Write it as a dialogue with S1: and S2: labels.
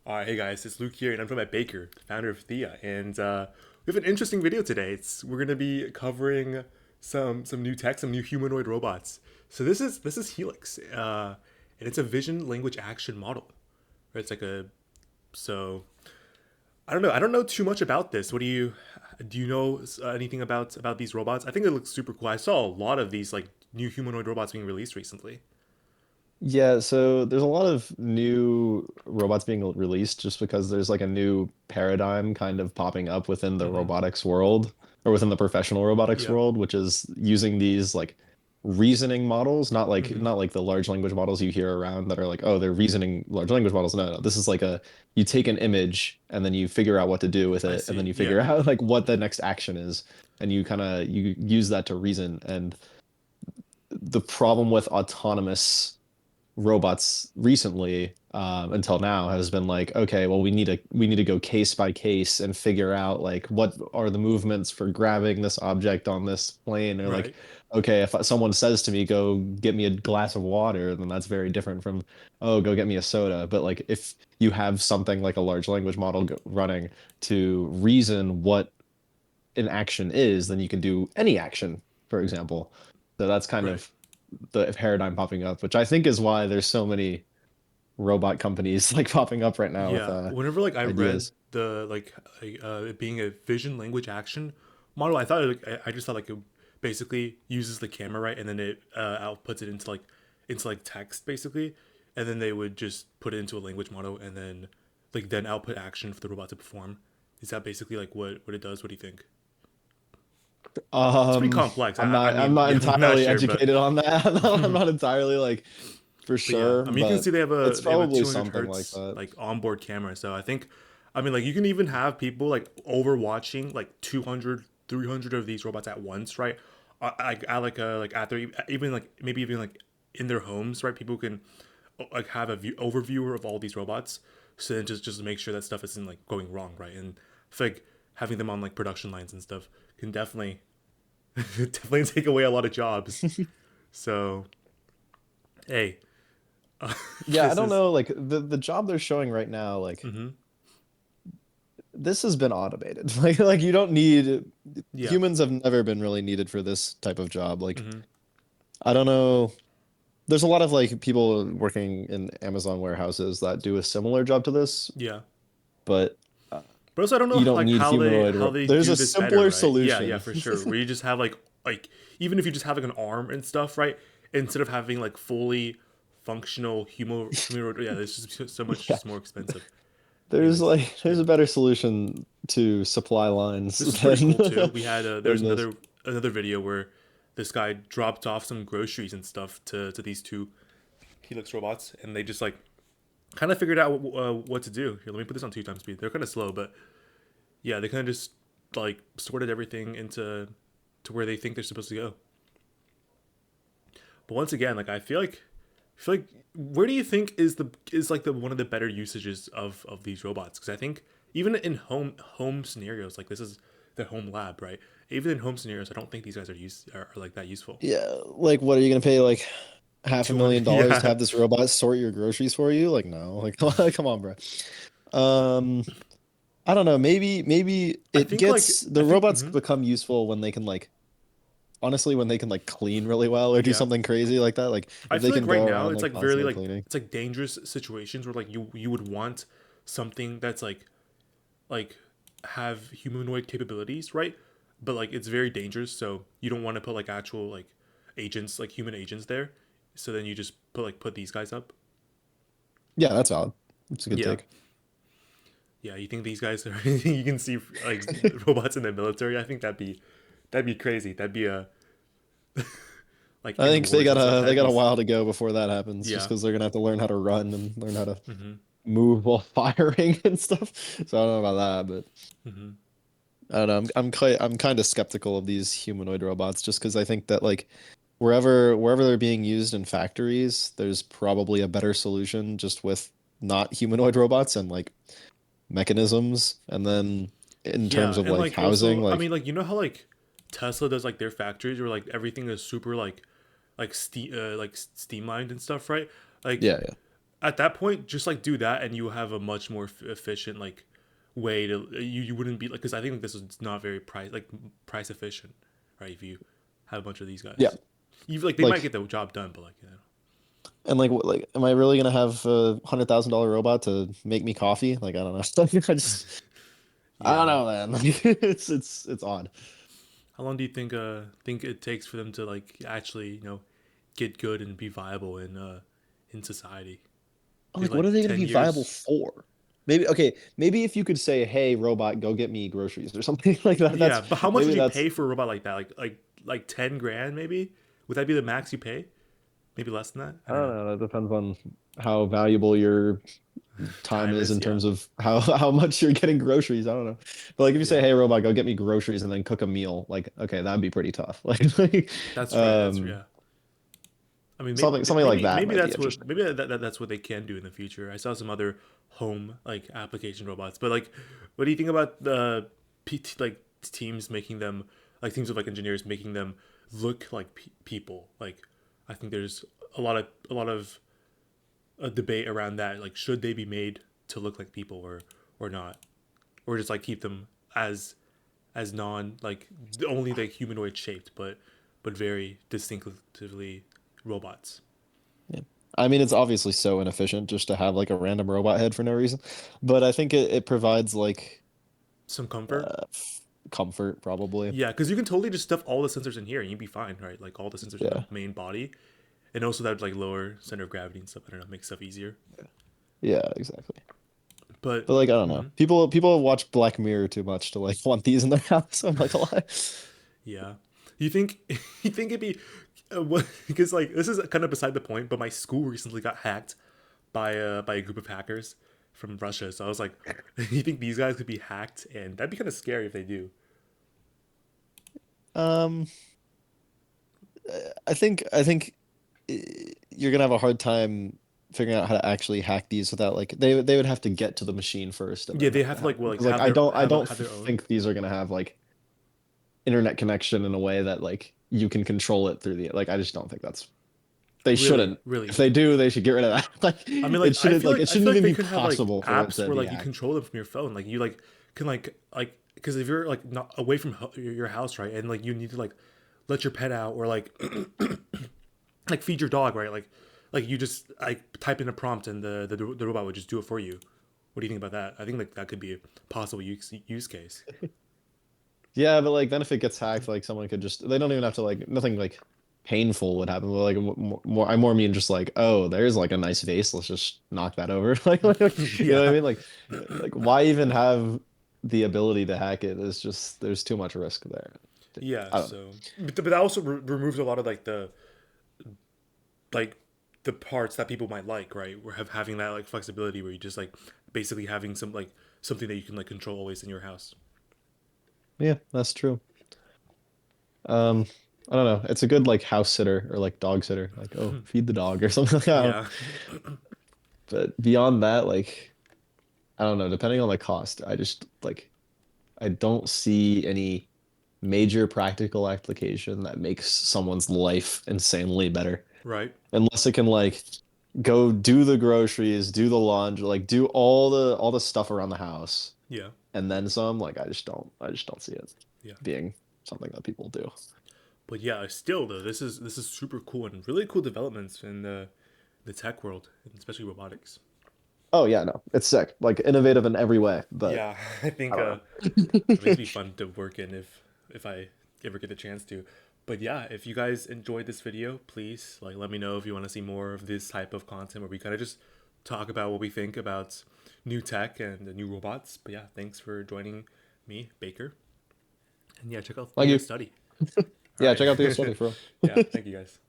S1: Hey guys, it's Luke here, and I'm from at Baker, founder of Thea, and we have an interesting video today. We're gonna be covering some new tech, some new humanoid robots. So this is Helix, and it's a vision language action model. Right? It's like a so I don't know too much about this. What do you know anything about these robots? I think it looks super cool. I saw a lot of these like new humanoid robots being released recently.
S2: Yeah, so there's a lot of new robots being released just because there's like a new paradigm kind of popping up within the
S1: Mm-hmm.
S2: robotics world or within the professional robotics
S1: Yeah.
S2: world, which is using these like reasoning models, not like
S1: Mm-hmm.
S2: not like the large language models you hear around that are like, oh, they're reasoning large language models. No, no, this is like a you take an image and then you figure out what to do with
S1: I
S2: it, and then
S1: see.
S2: you
S1: Yeah.
S2: figure out like what the next action is, and you use that to reason. And the problem with autonomous robots recently until now has been like, okay, well, we need to go case by case and figure out like what are the movements for grabbing this object on this plane, or like,
S1: Right.
S2: okay, if someone says to me go get me a glass of water, then that's very different from, oh, go get me a soda. But like if you have something like a large language model running to reason what an action is, then you can do any action, for example. So that's kind
S1: Right.
S2: of the paradigm popping up, which I think is why there's so many robot companies like popping up right now with
S1: Yeah, whenever like I read
S2: ideas.
S1: the it being a vision language action model, I thought I just thought like it basically uses the camera right, and then it outputs it into like text basically, and then they would just put it into a language model, and then output action for the robot to perform. Is that basically like what it does? What do you think? It's pretty
S2: Um,
S1: complex. I
S2: I'm
S1: mean,
S2: not
S1: yeah, I'm not
S2: entirely
S1: sure, but
S2: educated on that. I'm not entirely like for
S1: But yeah,
S2: sure,
S1: I mean, you can
S2: but
S1: see
S2: it's
S1: they have a
S2: probably
S1: 200
S2: something like
S1: hertz
S2: that.
S1: like onboard camera. So I think, I mean, like you can even have people like overwatching like 200, 300 of these robots at once, right? I like like at their even like maybe even like in their homes, right? People can like have a overviewer of all these robots, so then just make sure that stuff isn't like going wrong, right? And I feel like having them on like production lines and stuff can definitely definitely take away a lot of jobs. So hey,
S2: Yeah, I
S1: this
S2: don't
S1: is
S2: know, like the job they're showing right now, like
S1: mm-hmm.
S2: this has been automated. Like you don't need
S1: Yeah.
S2: humans have never been really needed for this type of job. Like
S1: Mm-hmm.
S2: I don't know. There's a lot of like people working in Amazon warehouses that do a similar job to this,
S1: Yeah.
S2: but
S1: But also I don't know
S2: you don't
S1: like
S2: need humanoid.
S1: how they
S2: There's
S1: do
S2: a
S1: this better,
S2: simpler
S1: right? Yeah, yeah,
S2: solution.
S1: for sure. Where you just have like even if you just have like an arm and stuff, right? Instead of having like fully functional humanoid, yeah, it's just so much
S2: Yeah,
S1: just more expensive. Anyways,
S2: there's
S1: yeah.
S2: a better solution to supply lines
S1: This is pretty
S2: than
S1: cool too. We had there's
S2: than this.
S1: another video where this guy dropped off some groceries and stuff to these two Helix robots, and they just like kind of figured out what to do. Here, let me put this on 2 times speed. They're kind of slow, but yeah, they kind of just like sorted everything into to where they think they're supposed to go. But once again, like I feel like where do you think is like the one of the better usages of these robots? Because I think even in home scenarios, like this is the home lab, right? Even in home scenarios, I don't think these guys are like that useful.
S2: Yeah, like what are you gonna pay like half a
S1: 200,
S2: million dollars to
S1: yeah.
S2: have this robot sort your groceries for you? Like no, like come on, bro. Um, I don't know. Maybe it gets
S1: I
S2: the
S1: think
S2: robots become useful when they can like honestly when they can like clean really well or do
S1: yeah.
S2: something crazy like that. Like
S1: I
S2: if they
S1: feel like
S2: can
S1: right
S2: go
S1: now
S2: around
S1: it's
S2: like
S1: like very
S2: constantly
S1: like
S2: cleaning.
S1: it's like dangerous situations where like you would want something that's like have humanoid capabilities, right? But like it's very dangerous, so you don't want to put like actual like agents, like human agents there. So then you just put these guys up.
S2: Yeah, that's valid. It's a good
S1: Yeah,
S2: take.
S1: yeah. You think these guys are? You can see like robots in the military. I think that'd be crazy. That'd be a like
S2: I
S1: in
S2: think
S1: wars and stuff.
S2: they
S1: That'd
S2: got
S1: be
S2: a while to go before that happens, just
S1: yeah.
S2: because they're gonna have to learn how to run and learn how to
S1: Mm-hmm.
S2: move while firing and stuff. So I don't know about that, but
S1: Mm-hmm.
S2: I don't know. I'm kind of skeptical of these humanoid robots just because I think that like wherever they're being used in factories, there's probably a better solution just with not humanoid robots and like mechanisms. And then in terms
S1: Yeah,
S2: of
S1: and
S2: like
S1: like
S2: housing,
S1: also, I
S2: like
S1: mean, like you know how like Tesla does like their factories where like everything is super like steam like steam lined and stuff, right? Like
S2: yeah, yeah.
S1: at that point, just like do that, and you have a much more efficient like way to you wouldn't be like because I think this is not very price efficient, right? If you have a bunch of these
S2: Yeah,
S1: guys, you like they might get
S2: like
S1: the job done, but like
S2: and like like am I really gonna have a $100,000 robot to make me coffee? Like I don't know. I don't
S1: yeah.
S2: know, man. Like it's odd.
S1: How long do you think it takes for them to like actually get good and be viable in society? Do you
S2: Like what are
S1: like
S2: they gonna be viable
S1: 10 years?
S2: for? Maybe okay, maybe if you could say, "Hey, robot, go get me groceries" or something like that.
S1: Yeah,
S2: That's
S1: but how much
S2: maybe
S1: would you
S2: that's
S1: pay for a robot like that? Like 10 grand maybe? Would that be the max you pay? Maybe less than that? I
S2: I
S1: don't
S2: don't
S1: know.
S2: know. That depends on how valuable your time
S1: Time
S2: is
S1: is,
S2: in
S1: yeah.
S2: terms of how much you're getting groceries. I don't know. But like if you say,
S1: Yeah.
S2: "Hey, robot, go get me groceries," and then cook a meal, like okay, that'd be pretty tough. Like
S1: That's right. That's
S2: um
S1: yeah. I mean, maybe
S2: something like
S1: maybe
S2: that
S1: maybe
S2: might be
S1: that's what
S2: interesting.
S1: that's what they can do in the future. I saw some other home like application robots, but like, what do you think about the PT, like teams making them like teams of like engineers making them look like people? Like, I think there's a lot of a debate around that. Like, should they be made to look like people or not, or just like keep them as non like only like humanoid shaped, but very distinctively robots.
S2: Yeah. I mean, it's obviously so inefficient just to have like a random robot head for no reason, but I think it provides like
S1: Some comfort.
S2: comfort probably.
S1: Yeah, because you can totally just stuff all the sensors in here and you'd be fine, right? Like all the sensors in the
S2: Yeah.
S1: main body, and also that like lower center of gravity and stuff. I don't know, makes stuff easier.
S2: Yeah, exactly.
S1: But
S2: But like I don't know.
S1: mhm,
S2: People watch Black Mirror too much to like want these in their house. I'm like a lie.
S1: yeah, you think you think it'd be what? Because like this is kind of beside the point. But my school recently got hacked by a group of hackers from Russia. So I was like, you think these guys could be hacked? And that'd be kind of scary if they do.
S2: Um, I think you're gonna have a hard time figuring out how to actually hack these without like they would have to get to the machine first and
S1: Yeah,
S2: then
S1: they
S2: have
S1: have
S2: to
S1: to like
S2: hack
S1: well
S2: them.
S1: like
S2: Because like I don't
S1: have their own.
S2: think these are gonna have like internet connection in a way that like you can control it through the like I just don't think that's they
S1: Really,
S2: shouldn't. If
S1: really.
S2: they do, they should get rid of that. Like
S1: I mean, like
S2: it
S1: I
S2: shouldn't
S1: feel like
S2: even
S1: they
S2: be
S1: could have like
S2: possible for it
S1: apps
S2: to
S1: where
S2: be
S1: like you
S2: hacked.
S1: control them from your phone. Like you can like because if you're like not away from your house, right, and like you need to like let your pet out or like like feed your dog, right, like you just like type in a prompt and the robot would just do it for you. What do you think about that? I think like that could be a possible use case.
S2: Yeah, but like then if it gets hacked, like someone could just they don't even have to like nothing like painful would happen. But like more I more mean just like, oh, there's like a nice vase. Let's just knock that over. You know what I
S1: Yeah,
S2: mean? Like why even have the ability to hack it? It's just there's too much risk there.
S1: yeah.
S2: I don't know.
S1: So, but that also removes a lot of like the parts that people might like, right? We're having that like flexibility where you just like basically having some like something that you can like control always in your house.
S2: Yeah, that's true. Um, I don't know. It's a good like house sitter or like dog sitter. Like, oh, feed the dog or something like that.
S1: Yeah,
S2: But beyond that, like, I don't know. Depending on the cost, I just like I don't see any major practical application that makes someone's life insanely better.
S1: right.
S2: Unless it can like go do the groceries, do the laundry, like do all the stuff around the house
S1: Yeah,
S2: and then some. Like I just don't see it
S1: yeah.
S2: being something that people do.
S1: But yeah, still though, this is super cool and really cool developments in the tech world, and especially robotics.
S2: Oh yeah, no, it's sick. Like innovative in every way, but
S1: Yeah, I
S2: I
S1: think
S2: don't
S1: I mean
S2: know.
S1: it'd be fun to work in if I ever get the chance to. But yeah, if you guys enjoyed this video, please like let me know if you want to see more of this type of content where we kind of just talk about what we think about new tech and the new robots. But yeah, thanks for joining me, Baker. And yeah, check out
S2: Thank you.
S1: Thea.Study. All
S2: Yeah,
S1: right.
S2: check out the study for real.
S1: Yeah, thank you guys.